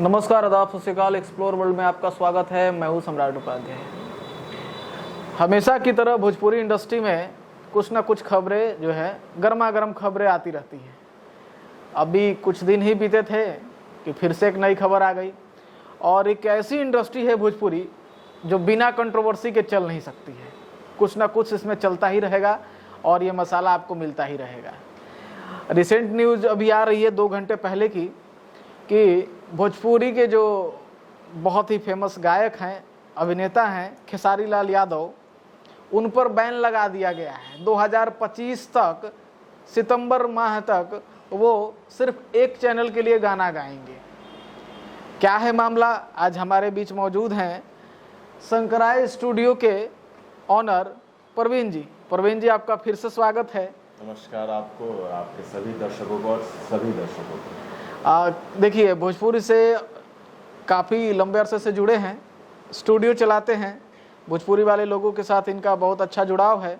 नमस्कार, आदाब, सत श्री अकाल। एक्सप्लोर वर्ल्ड में आपका स्वागत है। मैं हूँ सम्राट उपाध्याय। हमेशा की तरह भोजपुरी इंडस्ट्री में कुछ ना कुछ खबरें जो है गर्मा गर्म खबरें आती रहती हैं। अभी कुछ दिन ही बीते थे कि फिर से एक नई खबर आ गई और एक ऐसी इंडस्ट्री है भोजपुरी जो बिना कंट्रोवर्सी के चल नहीं सकती है। कुछ ना कुछ इसमें चलता ही रहेगा और ये मसाला आपको मिलता ही रहेगा। रिसेंट न्यूज़ अभी आ रही है 2 घंटे पहले की कि भोजपुरी के जो बहुत ही फेमस गायक हैं, अभिनेता हैं खेसारी लाल यादव, उन पर बैन लगा दिया गया है। 2025 तक, सितंबर माह तक वो सिर्फ एक चैनल के लिए गाना गाएंगे। क्या है मामला? आज हमारे बीच मौजूद हैं शंकराय स्टूडियो के ऑनर प्रवीण जी। प्रवीण जी, आपका फिर से स्वागत है। नमस्कार आपको और आपके सभी दर्शकों को और सभी दर्शकों को। देखिए, भोजपुरी से काफ़ी लंबे अरसे से जुड़े हैं, स्टूडियो चलाते हैं, भोजपुरी वाले लोगों के साथ इनका बहुत अच्छा जुड़ाव है,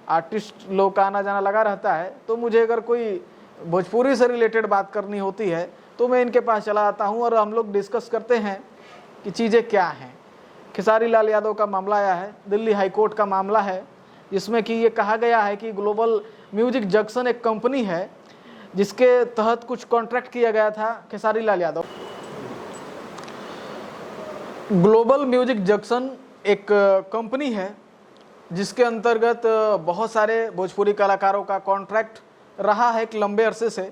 आर्टिस्ट लोग का आना जाना लगा रहता है। तो मुझे अगर कोई भोजपुरी से रिलेटेड बात करनी होती है तो मैं इनके पास चला आता हूं और हम लोग डिस्कस करते हैं कि चीज़ें क्या हैं। खेसारी लाल यादव का मामला आया है, दिल्ली हाई कोर्ट का मामला है, जिसमें कि ये कहा गया है कि ग्लोबल म्यूजिक जंक्शन एक कंपनी है जिसके तहत कुछ कॉन्ट्रैक्ट किया गया था Khesari Lal Yadav. Global music junction एक कंपनी है जिसके अंतर्गत बहुत सारे भोजपुरी कलाकारों का कॉन्ट्रैक्ट रहा है एक लंबे अरसे से,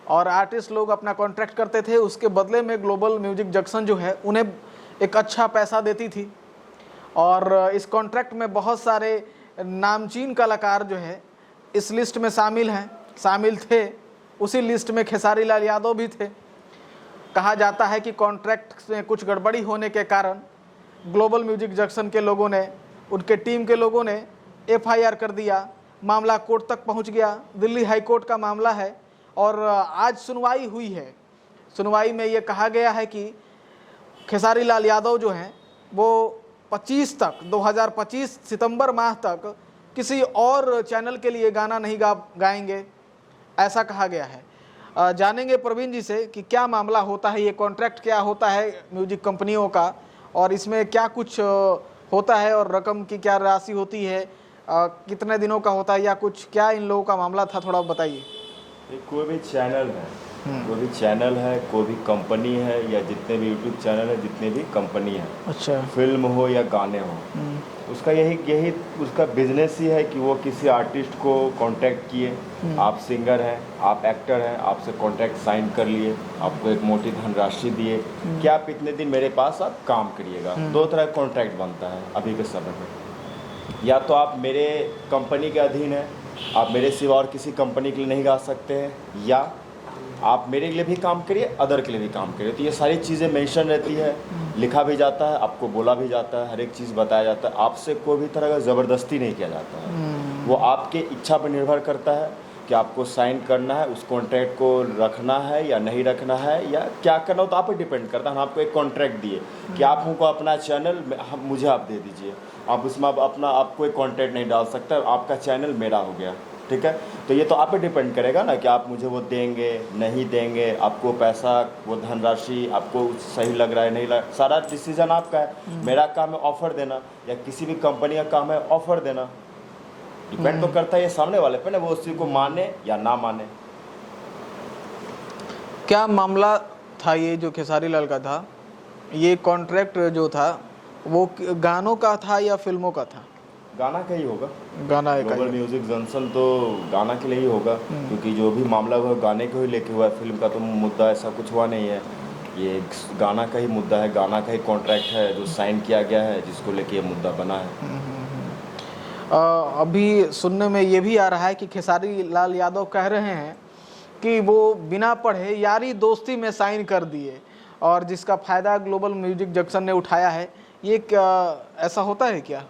और आर्टिस्ट लोग अपना कॉन्ट्रैक्ट करते थे। उसके बदले में ग्लोबल म्यूजिक जंक्शन जो है उन्हें एक अच्छा पैसा देती थी, और इस कॉन्ट्रैक्ट में बहुत सारे नामचीन कलाकार जो है इस लिस्ट में शामिल थे। उसी लिस्ट में खेसारी लाल यादव भी थे। कहा जाता है कि कॉन्ट्रैक्ट में कुछ गड़बड़ी होने के कारण ग्लोबल म्यूजिक जंक्शन के लोगों ने, उनके टीम के लोगों ने FIR कर दिया। मामला कोर्ट तक पहुंच गया, दिल्ली हाई कोर्ट का मामला है और आज सुनवाई हुई है। सुनवाई में ये कहा गया है कि खेसारी लाल यादव जो हैं वो 2025 सितंबर माह तक किसी और चैनल के लिए गाना नहीं गाएंगे, ऐसा कहा गया है। जानेंगे प्रवीण जी से कि क्या मामला होता है, ये कॉन्ट्रैक्ट क्या होता है म्यूजिक कंपनियों का, और इसमें क्या कुछ होता है और रकम की क्या राशि होती है, कितने दिनों का होता है, या कुछ क्या इन लोगों का मामला था, थोड़ा बताइए। कोई भी चैनल है, कोई भी कंपनी है, या जितने भी यूट्यूब चैनल है, जितने भी कंपनी है, अच्छा, फिल्म हो या गाने हो, उसका यही उसका बिजनेस ही है कि वो किसी आर्टिस्ट को कांटेक्ट किए। आप सिंगर हैं, आप एक्टर हैं, आपसे कांटेक्ट साइन कर लिए, आपको एक मोटी धनराशि दिए कि आप इतने दिन मेरे पास आप काम करिएगा। 2 तरह का कॉन्ट्रैक्ट बनता है अभी के समय में। या तो आप मेरे कंपनी के अधीन हैं, आप मेरे सिवा और किसी कंपनी के लिए नहीं गा सकते हैं, या आप मेरे लिए भी काम करिए, अदर के लिए भी काम करिए। तो ये सारी चीज़ें मेंशन रहती है, लिखा भी जाता है, आपको बोला भी जाता है, हर एक चीज़ बताया जाता है। आपसे कोई भी तरह का ज़बरदस्ती नहीं किया जाता है। वो आपके इच्छा पर निर्भर करता है कि आपको साइन करना है, उस कॉन्ट्रैक्ट को रखना है या नहीं रखना है, या क्या करना हो, तो आप पर डिपेंड करता है। हम आपको एक कॉन्ट्रैक्ट दिए कि आप हमको अपना चैनल मुझे आप दे दीजिए, आप उसमें आप कोई कॉन्ट्रैक्ट नहीं डाल सकते, आपका चैनल मेरा हो गया, ठीक है। तो ये तो आप पे डिपेंड करेगा ना कि आप मुझे वो देंगे नहीं देंगे, आपको पैसा, वो धनराशि आपको सही लग रहा है नहीं लग, सारा डिसीजन आपका है। मेरा काम है ऑफर देना, या किसी भी कंपनी का काम है ऑफर देना। डिपेंड तो करता है ये सामने वाले पे ना, वो उसी को माने या ना माने। क्या मामला था ये जो खेसारी लाल का था? ये कॉन्ट्रैक्ट जो था वो गानों का था या फिल्मों का था? गाना का ही होगा। गाना का ग्लोबल म्यूजिक जंक्शन तो गाना के लिए ही होगा, क्योंकि जो भी मामला हुआ गाने को ही लेके हुआ है। फिल्म का तो मुद्दा ऐसा कुछ हुआ नहीं है, ये गाना का ही मुद्दा है, गाना का ही कॉन्ट्रैक्ट है जो साइन किया गया है, जिसको लेके ये मुद्दा बना है। अभी सुनने में ये भी आ रहा है कि खेसारी लाल यादव कह रहे हैं कि वो बिना पढ़े यारी दोस्ती में साइन कर दिए, और जिसका फ़ायदा ग्लोबल म्यूजिक जंक्शन ने उठाया है। ये क्या ऐसा होता है क्या?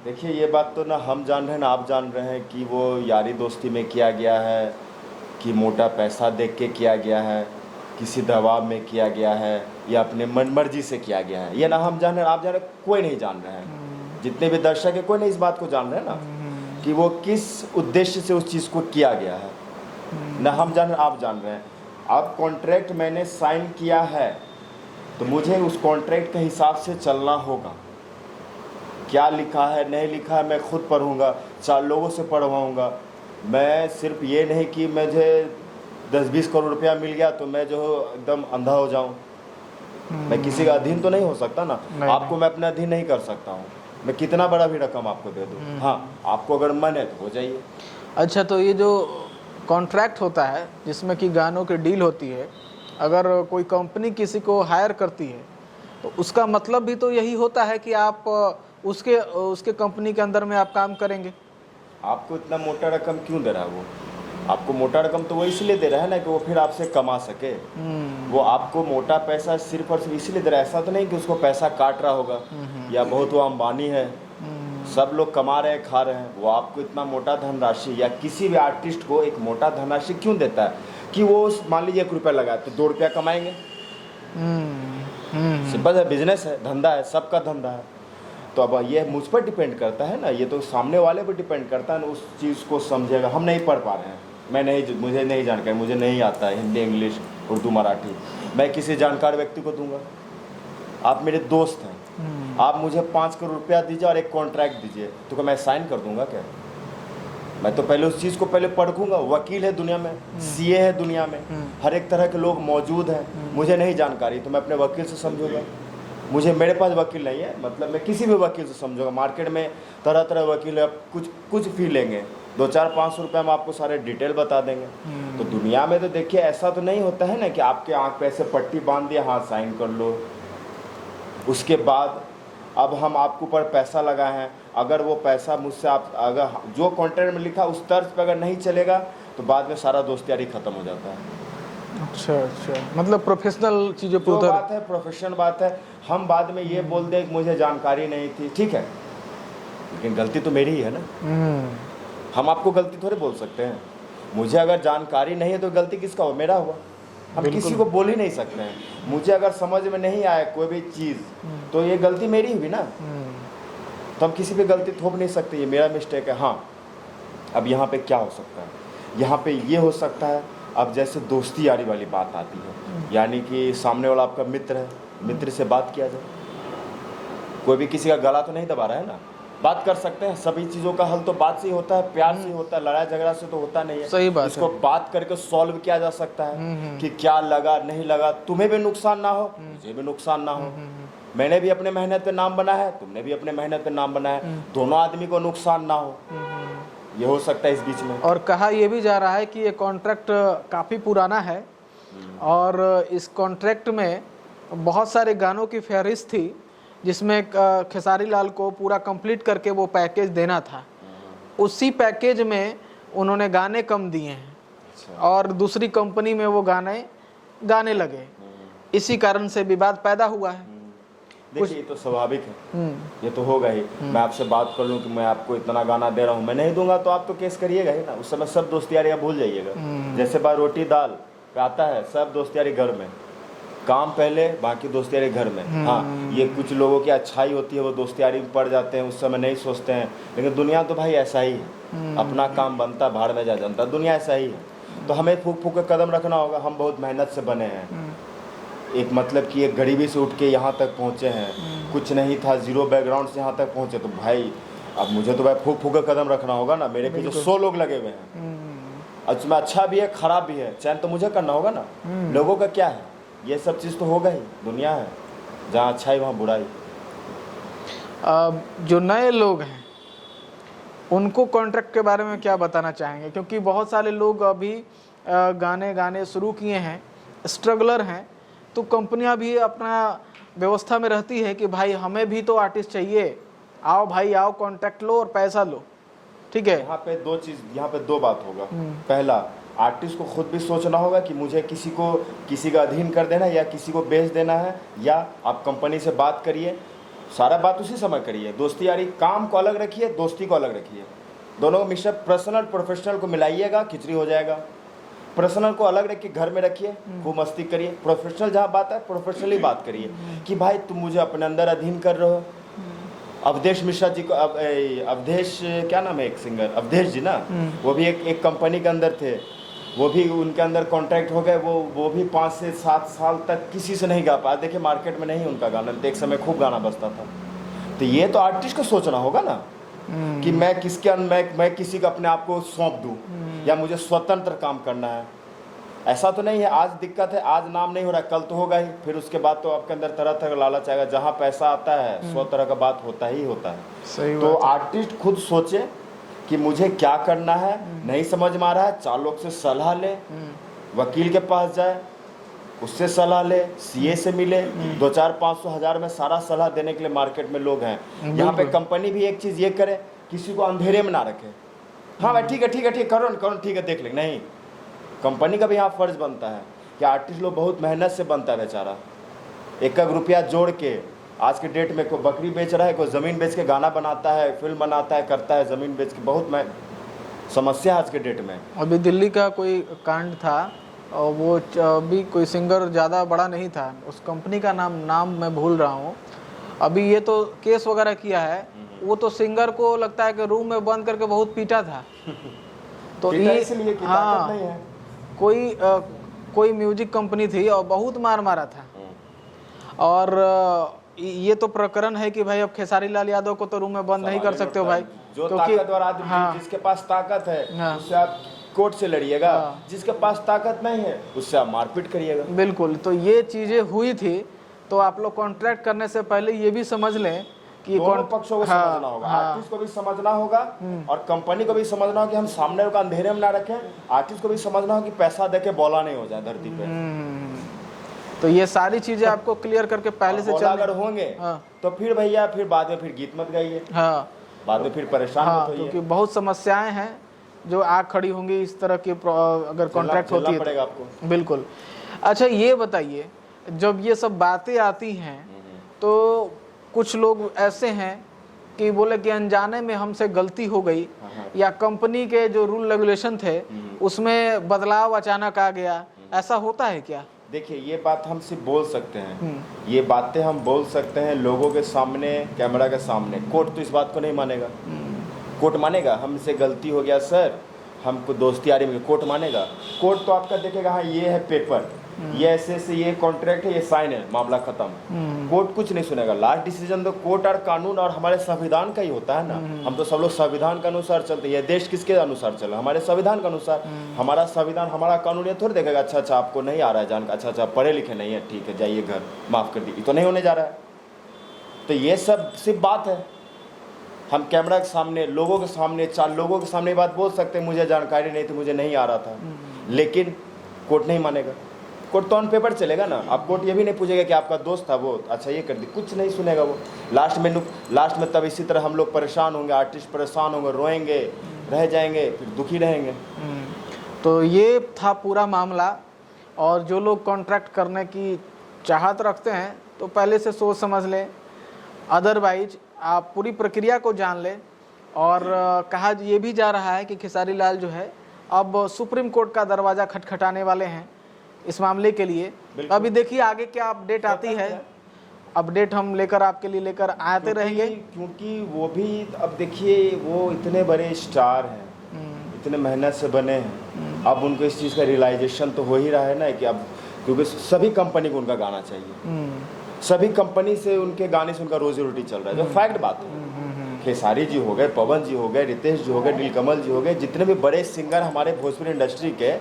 देखिए, ये बात तो ना हम जान रहे हैं ना आप जान रहे हैं कि वो यारी दोस्ती में किया गया है, कि मोटा पैसा देख के किया गया है, किसी दबाव में किया गया है, या अपने मनमर्जी से किया गया है। ये ना हम जान रहे हैं आप जान रहे हैं, कोई नहीं जान रहे हैं। जितने भी दर्शक है कोई नहीं इस बात को जान रहे हैं ना कि वो किस उद्देश्य से उस चीज़ को किया गया है। ना हम जान रहे हैं आप जान रहे हैं। अब कॉन्ट्रैक्ट मैंने साइन किया है तो मुझे उस कॉन्ट्रैक्ट के हिसाब से चलना होगा। क्या लिखा है नहीं लिखा है मैं खुद पढ़ूंगा, 4 लोगों से पढ़वाऊंगा। मैं सिर्फ ये नहीं कि मुझे 10-20 करोड़ रुपया मिल गया तो मैं जो एकदम अंधा हो जाऊं। मैं किसी का अधीन तो नहीं हो सकता ना। आपको मैं अपना अधीन नहीं कर सकता हूँ। मैं कितना बड़ा भी रकम आपको दे दूँ, हाँ आपको अगर मन है तो हो जाइए। अच्छा, तो ये जो कॉन्ट्रैक्ट होता है जिसमें कि गानों की डील होती है, अगर कोई कंपनी किसी को हायर करती है तो उसका मतलब भी तो यही होता है कि आप उसके कंपनी के अंदर में आप काम करेंगे। आपको इतना मोटा रकम क्यों दे रहा है वो? आपको मोटा रकम तो वो इसलिए दे रहा है ना कि वो फिर आपसे कमा सके। वो आपको मोटा पैसा सिर्फ और सिर्फ इसलिए दे रहा है, ऐसा तो नहीं कि उसको पैसा काट रहा होगा या बहुत वो अंबानी है। सब लोग कमा रहे हैं खा रहे हैं, वो आपको इतना मोटा धनराशि या किसी भी आर्टिस्ट को एक मोटा धनराशि क्यों देता है कि वो मान लीजिए 1 रुपया लगाए तो 2 रुपया कमाएंगे। सिंपल है, बिजनेस है, धंधा है, सबका धंधा है। तो अब ये मुझ पर डिपेंड करता है ना, ये तो सामने वाले पर डिपेंड करता है ना, उस चीज़ को समझेगा। हम नहीं पढ़ पा रहे हैं, मुझे नहीं जानकारी, मुझे नहीं आता है हिंदी, इंग्लिश, उर्दू, मराठी। मैं किसी जानकार व्यक्ति को दूंगा। आप मेरे दोस्त हैं, आप मुझे 5 करोड़ रुपया दीजिए और एक कॉन्ट्रैक्ट दीजिए तो क्या मैं साइन कर दूंगा क्या? मैं तो पहले उस चीज़ को पहले पढ़ूंगा। वकील है दुनिया में, सीए है दुनिया में, हर एक तरह के लोग मौजूद हैं। मुझे नहीं जानकारी तो मैं अपने वकील से समझूंगा। मेरे पास वकील नहीं है, मतलब मैं किसी भी वकील से समझूंगा। मार्केट में तरह तरह वकील है, कुछ फी लेंगे, 200-500 रुपये में आपको सारे डिटेल बता देंगे। तो दुनिया में तो देखिए ऐसा तो नहीं होता है ना कि आपके आँख पे ऐसे पट्टी बांध दिया, हाँ साइन कर लो। उसके बाद अब हम आपके ऊपर पैसा लगाए हैं, अगर वो पैसा मुझसे आप अगर जो कॉन्ट्रैक्ट में लिखा उस तर्ज पर अगर नहीं चलेगा तो बाद में सारा दोस्ती खत्म हो जाता है। अच्छा, मतलब प्रोफेशनल चीज़ों पर तो बात है, प्रोफेशनल बात है। हम बाद में ये बोल दें कि मुझे जानकारी नहीं थी, ठीक है, लेकिन गलती तो मेरी ही है ना। हम आपको गलती थोड़ी बोल सकते हैं। मुझे अगर जानकारी नहीं है तो गलती किसका हो? मेरा हुआ। हम किसी को बोल ही नहीं सकते हैं। मुझे अगर समझ में नहीं आया कोई भी चीज़ तो ये गलती मेरी हुई ना। तो हम किसी पे गलती थोप नहीं सकते, ये मेरा मिस्टेक है। हाँ, अब यहाँ पे क्या हो सकता है? यहाँ पे ये हो सकता है, अब जैसे दोस्ती यारी वाली बात आती है, यानी कि सामने वाला आपका मित्र है, मित्र से बात किया जाए। कोई भी किसी का गला तो नहीं दबा रहा है ना, बात कर सकते हैं। सभी चीज़ों का हल तो बात से ही होता है, प्यार से ही होता है, लड़ाई झगड़ा से तो होता नहीं है। सही बात इसको है। बात करके सॉल्व किया जा सकता है कि क्या लगा नहीं लगा, तुम्हें भी नुकसान ना हो, मुझे भी नुकसान ना हो। मैंने भी अपने मेहनत पे नाम बनाया है, तुमने भी अपने मेहनत पे नाम बनाया है, दोनों आदमी को नुकसान ना हो। ये हो सकता है इस बीच में। और कहा यह भी जा रहा है कि ये कॉन्ट्रैक्ट काफ़ी पुराना है और इस कॉन्ट्रैक्ट में बहुत सारे गानों की फहरिस्त थी जिसमें खेसारी लाल को पूरा कंप्लीट करके वो पैकेज देना था। उसी पैकेज में उन्होंने गाने कम दिए हैं और दूसरी कंपनी में वो गाने लगे। इसी कारण से विवाद पैदा हुआ है। देखिए, ये तो स्वाभाविक है, ये तो होगा ही। मैं आपसे बात कर लूं कि मैं आपको इतना गाना दे रहा हूं, मैं नहीं दूंगा तो आप तो केस करिएगा ही ना। उस समय सब दोस्ती यारी भूल जाइएगा। जैसे बात रोटी दाल पे आता है, सब दोस्ती यारी घर में, काम पहले बाकी दोस्ती यारी घर में। हाँ, ये कुछ लोगों की अच्छाई होती है, वो दोस्ती यारी में पड़ जाते हैं, उस समय नहीं सोचते हैं। लेकिन दुनिया तो भाई ऐसा ही है, अपना काम बनता भाड़ में जा जनता, दुनिया ऐसा ही है। तो हमें फूक फूक के कदम रखना होगा। हम बहुत मेहनत से बने हैं, एक मतलब कि एक गरीबी से उठ के यहाँ तक पहुँचे हैं, कुछ नहीं था, जीरो बैकग्राउंड से यहाँ तक पहुँचे। तो भाई अब मुझे तो भाई फूक फूक के कदम रखना होगा ना। मेरे पीछे 100 लोग लगे हुए हैं, उसमें अच्छा भी है खराब भी है, चयन तो मुझे करना होगा ना। लोगों का क्या है, ये सब चीज़ तो होगा ही। दुनिया है जहाँ अच्छाई वहाँ बुराई। जो नए लोग हैं उनको कॉन्ट्रैक्ट के बारे में क्या बताना चाहेंगे? क्योंकि बहुत सारे लोग अभी गाने शुरू किए हैं, स्ट्रगलर हैं, तो कंपनियां भी अपना व्यवस्था में रहती है कि भाई हमें भी तो आर्टिस्ट चाहिए, आओ भाई आओ, कॉन्ट्रैक्ट लो और पैसा लो। ठीक है, यहाँ पे दो बात होगा। पहला, आर्टिस्ट को खुद भी सोचना होगा कि मुझे किसी का अधीन कर देना या किसी को बेच देना है, या आप कंपनी से बात करिए, सारा बात उसी समय करिए। दोस्ती यारी काम को अलग रखिए, दोस्ती को अलग रखिए, दोनों को मिक्सर पर्सनल प्रोफेशनल को मिलाइएगा, खिचड़ी हो जाएगा। पर्सनल को अलग रखिए, घर में रखिए, खूब मस्ती करिए। प्रोफेशनल जहाँ बात है प्रोफेशनली बात करिए कि भाई तुम मुझे अपने अंदर अधीन कर रहे हो। अवधेश मिश्रा जी को, अवधेश क्या नाम है एक सिंगर, अवधेश जी ना, वो भी एक कंपनी के अंदर थे। वो भी उनके अंदर कॉन्ट्रैक्ट हो गए, वो भी 5 से 7 साल तक किसी से नहीं गा पाया। देखिए मार्केट में नहीं उनका गाना, तो एक समय खूब गाना बजता था। तो ये तो आर्टिस्ट को सोचना होगा ना कि मैं किसी को अपने आप को सौंप दूं या मुझे स्वतंत्र काम करना है। ऐसा तो नहीं है। आज दिक्कत है, आज नाम नहीं हो रहा, कल तो होगा ही, फिर उसके बाद तो आपके अंदर तरह तरह का लालच आएगा। जहाँ पैसा आता है 100 तरह का बात होता ही होता है। सही तो बात है। आर्टिस्ट खुद सोचे कि मुझे क्या करना है, नहीं समझ में आ रहा है, 4 लोग से सलाह ले, वकील के पास जाए, उससे सलाह ले, सीए से मिले, 2-4-500 हज़ार में सारा सलाह देने के लिए मार्केट में लोग हैं। यहाँ पे कंपनी भी एक चीज़ ये करे, किसी को अंधेरे में ना रखे। हाँ भाई ठीक है करो ठीक है देख ले। नहीं, कंपनी का भी यहाँ फर्ज बनता है कि आर्टिस्ट लोग बहुत मेहनत से बनता है बेचारा। 1 रुपया जोड़ के आज के डेट में कोई बकरी बेच रहा है, कोई ज़मीन बेच के गाना बनाता है, फिल्म बनाता है, करता है, ज़मीन बेच के। बहुत समस्या आज के डेट में। अभी दिल्ली का कोई कांड था और वो अभी कोई सिंगर ज़्यादा बड़ा नहीं था, उस कंपनी का नाम मैं भूल रहा हूँ। अभी ये तो केस वगैरह किया है, वो तो सिंगर को लगता है कि रूम में बंद करके बहुत पीटा था। तो ये हाँ नहीं है। कोई म्यूजिक कंपनी थी और बहुत मारा था। और ये तो प्रकरण है कि भाई अब खेसारी लाल यादव को तो रूम में बंद नहीं कर सकते हो भाई, जो ताकतवर आदमी, जिसके पास ताकत है उससे आप कोर्ट से लड़िएगा, जिसके पास ताकत नहीं है उससे आप मारपीट करिएगा। बिल्कुल। तो ये चीजें हुई थी, तो आप लोग कॉन्ट्रैक्ट करने से पहले ये भी समझ लें कि दोनों पक्षों को समझना होगा। आर्टिस्ट को भी समझना होगा और कंपनी को भी समझना होगा कि हम सामने का अंधेरे में ना रखें। आर्टिस्ट को भी समझना होगा कि पैसा देके बोला नहीं हो जाए धरती पे। तो ये सारी चीजें आपको क्लियर करके पहले से चल अगर होंगे तो फिर भैया फिर बाद में फिर गीत मत गाइए। बाद में फिर परेशान मत होइए, क्योंकि बहुत समस्याएं हैं जो आ खड़ी होंगी इस तरह की अगर कॉन्ट्रैक्ट होती है पड़ेगा आपको। बिल्कुल। अच्छा ये बताइए, जब ये सब बातें आती हैं तो कुछ लोग ऐसे हैं कि बोले कि अनजाने में हमसे गलती हो गई, या कंपनी के जो रूल रेगुलेशन थे उसमें बदलाव अचानक आ गया, ऐसा होता है क्या? देखिए ये बात हम सिर्फ बोल सकते हैं, ये बातें हम बोल सकते हैं लोगों के सामने, कैमरा के सामने। कोर्ट तो इस बात को नहीं मानेगा। कोर्ट मानेगा हमसे गलती हो गया सर, हमको दोस्ती यारी में, कोर्ट मानेगा? कोर्ट तो आपका देखेगा हाँ ये है पेपर, ये ऐसे ये कॉन्ट्रैक्ट है, ये साइन है, मामला खत्म। कोर्ट कुछ नहीं सुनेगा। लास्ट डिसीजन तो कोर्ट और कानून और हमारे संविधान का ही होता है ना। हम तो सब लोग संविधान के अनुसार चलते हैं। ये देश किसके अनुसार चला? हमारे संविधान के अनुसार। हमारा संविधान, हमारा कानून ये थोड़ी देखेगा अच्छा आपको नहीं आ रहा है जान, अच्छा पढ़े लिखे नहीं है, ठीक है जाइए घर, माफ़ कर दीजिए। तो नहीं होने जा रहा है। तो ये सब सिर्फ बात है। हम कैमरा के सामने, लोगों के सामने, 4 लोगों के सामने बात बोल सकते हैं, मुझे जानकारी नहीं थी, मुझे नहीं आ रहा था, लेकिन कोर्ट नहीं मानेगा। कोर्ट तो ऑन पेपर चलेगा ना। आप कोर्ट ये भी नहीं पूछेगा कि आपका दोस्त था वो अच्छा ये कर दी, कुछ नहीं सुनेगा वो। लास्ट में तब इसी तरह हम लोग परेशान होंगे, आर्टिस्ट परेशान होंगे, रोएंगे, रह जाएंगे, फिर दुखी रहेंगे। तो ये था पूरा मामला। और जो लोग कॉन्ट्रैक्ट करने की चाहत रखते हैं तो पहले से सोच समझ लें, अदरवाइज आप पूरी प्रक्रिया को जान लें। और कहा ये भी जा रहा है कि खेसारी लाल जो है अब सुप्रीम कोर्ट का दरवाज़ा खटखटाने वाले हैं इस मामले के लिए। अभी देखिए आगे क्या अपडेट आती है, अपडेट हम लेकर आपके लिए लेकर आते रहेंगे। क्योंकि वो भी अब देखिए वो इतने बड़े स्टार हैं, इतने मेहनत से बने हैं, अब उनको इस चीज़ का रियलाइजेशन तो हो ही रहा है ना कि अब, क्योंकि सभी कंपनी को उनका गाना चाहिए, सभी कंपनी से उनके गाने से उनका रोजी रोटी चल रहा है, जो फैक्ट बात है। खेसारी जी हो गए, पवन जी हो गए, रितेश जी हो गए, नीलकमल जी हो गए, जितने भी बड़े सिंगर हमारे भोजपुरी इंडस्ट्री के,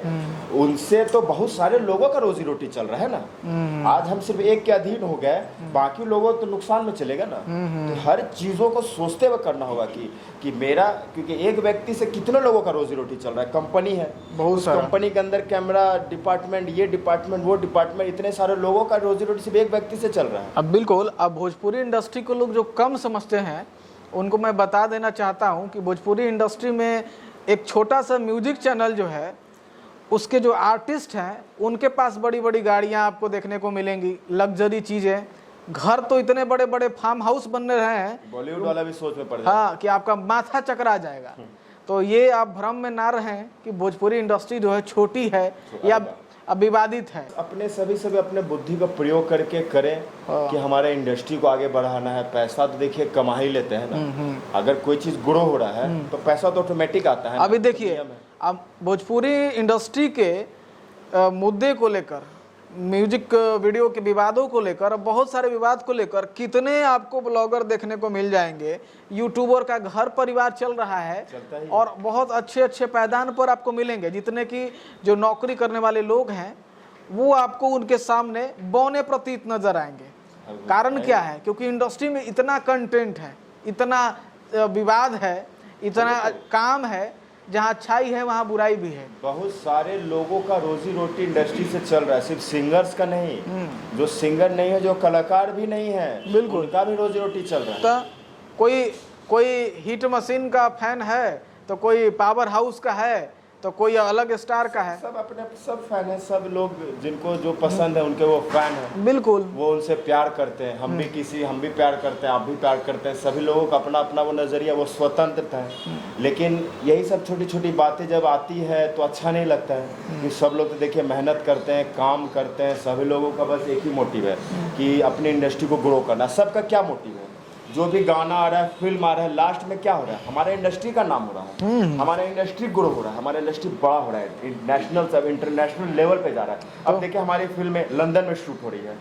उनसे तो बहुत सारे लोगों का रोजी रोटी चल रहा है ना। आज हम सिर्फ एक के अधीन हो गए, बाकी लोगों तो नुकसान में चलेगा ना। तो हर चीज़ों को सोचते हुए करना होगा कि मेरा, क्योंकि एक व्यक्ति से कितने लोगों का रोजी रोटी चल रहा है। कंपनी है, बहुत सारा कंपनी के अंदर कैमरा डिपार्टमेंट, ये डिपार्टमेंट, वो डिपार्टमेंट, इतने सारे लोगों का रोजी रोटी सिर्फ एक व्यक्ति से चल रहा है। अब बिल्कुल, अब भोजपुरी इंडस्ट्री को लोग जो कम समझते हैं उनको मैं बता देना चाहता हूं कि भोजपुरी इंडस्ट्री में एक छोटा सा म्यूजिक चैनल जो है, उसके जो आर्टिस्ट हैं उनके पास बड़ी बड़ी गाड़ियां आपको देखने को मिलेंगी, लग्जरी चीज़ें, घर तो इतने बड़े बड़े फार्म हाउस बनने रहे हैं, बॉलीवुड वाला भी सोच में पड़ जाए। हाँ, कि आपका माथा चकरा जाएगा। तो ये आप भ्रम में ना रहें कि भोजपुरी इंडस्ट्री जो है छोटी है या अविवादित है। अपने सभी अपने बुद्धि का प्रयोग करके करें कि हमारे इंडस्ट्री को आगे बढ़ाना है। पैसा तो देखिए कमा ही लेते हैं ना। अगर कोई चीज़ ग्रो हो रहा है तो पैसा तो ऑटोमेटिक आता है। अभी देखिए अब भोजपुरी इंडस्ट्री के मुद्दे को लेकर, म्यूजिक वीडियो के विवादों को लेकर, बहुत सारे विवाद को लेकर कितने आपको ब्लॉगर देखने को मिल जाएंगे। यूट्यूबर का घर परिवार चल रहा है और बहुत अच्छे अच्छे पायदान पर आपको मिलेंगे, जितने की जो नौकरी करने वाले लोग हैं वो आपको उनके सामने बौने प्रतीत नजर आएंगे। कारण क्या है? क्योंकि इंडस्ट्री में इतना कंटेंट है, इतना विवाद है, इतना काम है, जहाँ अच्छाई है वहाँ बुराई भी है। बहुत सारे लोगों का रोजी रोटी इंडस्ट्री से चल रहा है, सिर्फ सिंगर्स का नहीं, जो सिंगर नहीं है, जो कलाकार भी नहीं है, बिल्कुल, उनका भी रोजी रोटी चल रहा है। तो कोई हिट मशीन का फैन है, तो कोई पावर हाउस का है, तो कोई अलग स्टार का है। सब अपने सब फैन है, सब लोग जिनको जो पसंद है उनके वो फैन है। बिल्कुल, वो उनसे प्यार करते हैं। हम भी प्यार करते हैं, आप भी प्यार करते हैं। सभी लोगों का अपना अपना वो नज़रिया, वो स्वतंत्रता है। लेकिन यही सब छोटी छोटी बातें जब आती है तो अच्छा नहीं लगता है कि सब लोग तो देखिए मेहनत करते हैं, काम करते हैं। सभी लोगों का बस एक ही मोटिव है कि अपनी इंडस्ट्री को ग्रो करना। सबका क्या मोटिव है? जो भी गाना आ रहा है, फिल्म आ रहा है, लास्ट में क्या हो रहा है? हमारे इंडस्ट्री का नाम हो रहा है, हमारा इंडस्ट्री ग्रो हो रहा है, हमारा इंडस्ट्री बड़ा हो रहा है, नेशनल सब इंटरनेशनल लेवल पे जा रहा है। अब देखिए हमारी फिल्में लंदन में शूट हो रही है।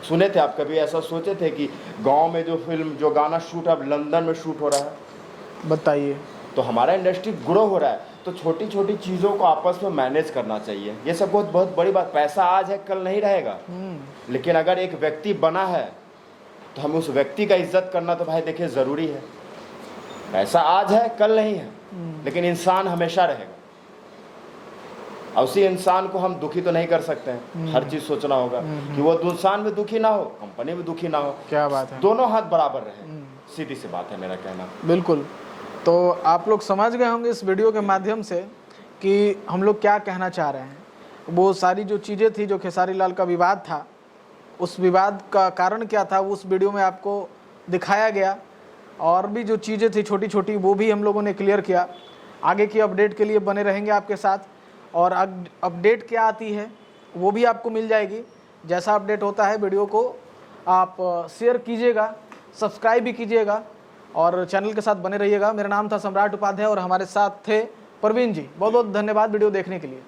सुने थे आप कभी ऐसा सोचे थे कि गांव में जो फिल्म जो गाना शूट अब लंदन में शूट हो रहा है? बताइए। तो हमारा इंडस्ट्री ग्रो हो रहा है। तो छोटी छोटी चीज़ों को आपस में मैनेज करना चाहिए। ये सब बहुत बड़ी बात। पैसा आज है, कल नहीं रहेगा, लेकिन अगर एक व्यक्ति बना है तो हमें उस व्यक्ति का इज्जत करना तो भाई देखिए ज़रूरी है। पैसा आज है, कल नहीं है, लेकिन इंसान हमेशा रहेगा। और उसी इंसान को हम दुखी तो नहीं कर सकते हैं। हर चीज़ सोचना होगा कि वो इंसान भी दुखी ना हो, कंपनी भी दुखी ना हो। क्या बात है, दोनों हाथ बराबर रहे, सीधी सी बात है मेरा कहना। बिल्कुल। तो आप लोग समझ गए होंगे इस वीडियो के माध्यम से कि हम लोग क्या कहना चाह रहे हैं। वो सारी जो चीज़ें थी, जो खेसारी लाल का विवाद था, उस विवाद का कारण क्या था, उस वीडियो में आपको दिखाया गया। और भी जो चीज़ें थी छोटी छोटी, वो भी हम लोगों ने क्लियर किया। आगे की अपडेट के लिए बने रहेंगे आपके साथ, और अपडेट क्या आती है वो भी आपको मिल जाएगी। जैसा अपडेट होता है वीडियो को आप शेयर कीजिएगा, सब्सक्राइब भी कीजिएगा और चैनल के साथ बने रहिएगा। मेरा नाम था सम्राट उपाध्याय और हमारे साथ थे प्रवीण जी। बहुत बहुत धन्यवाद वीडियो देखने के लिए।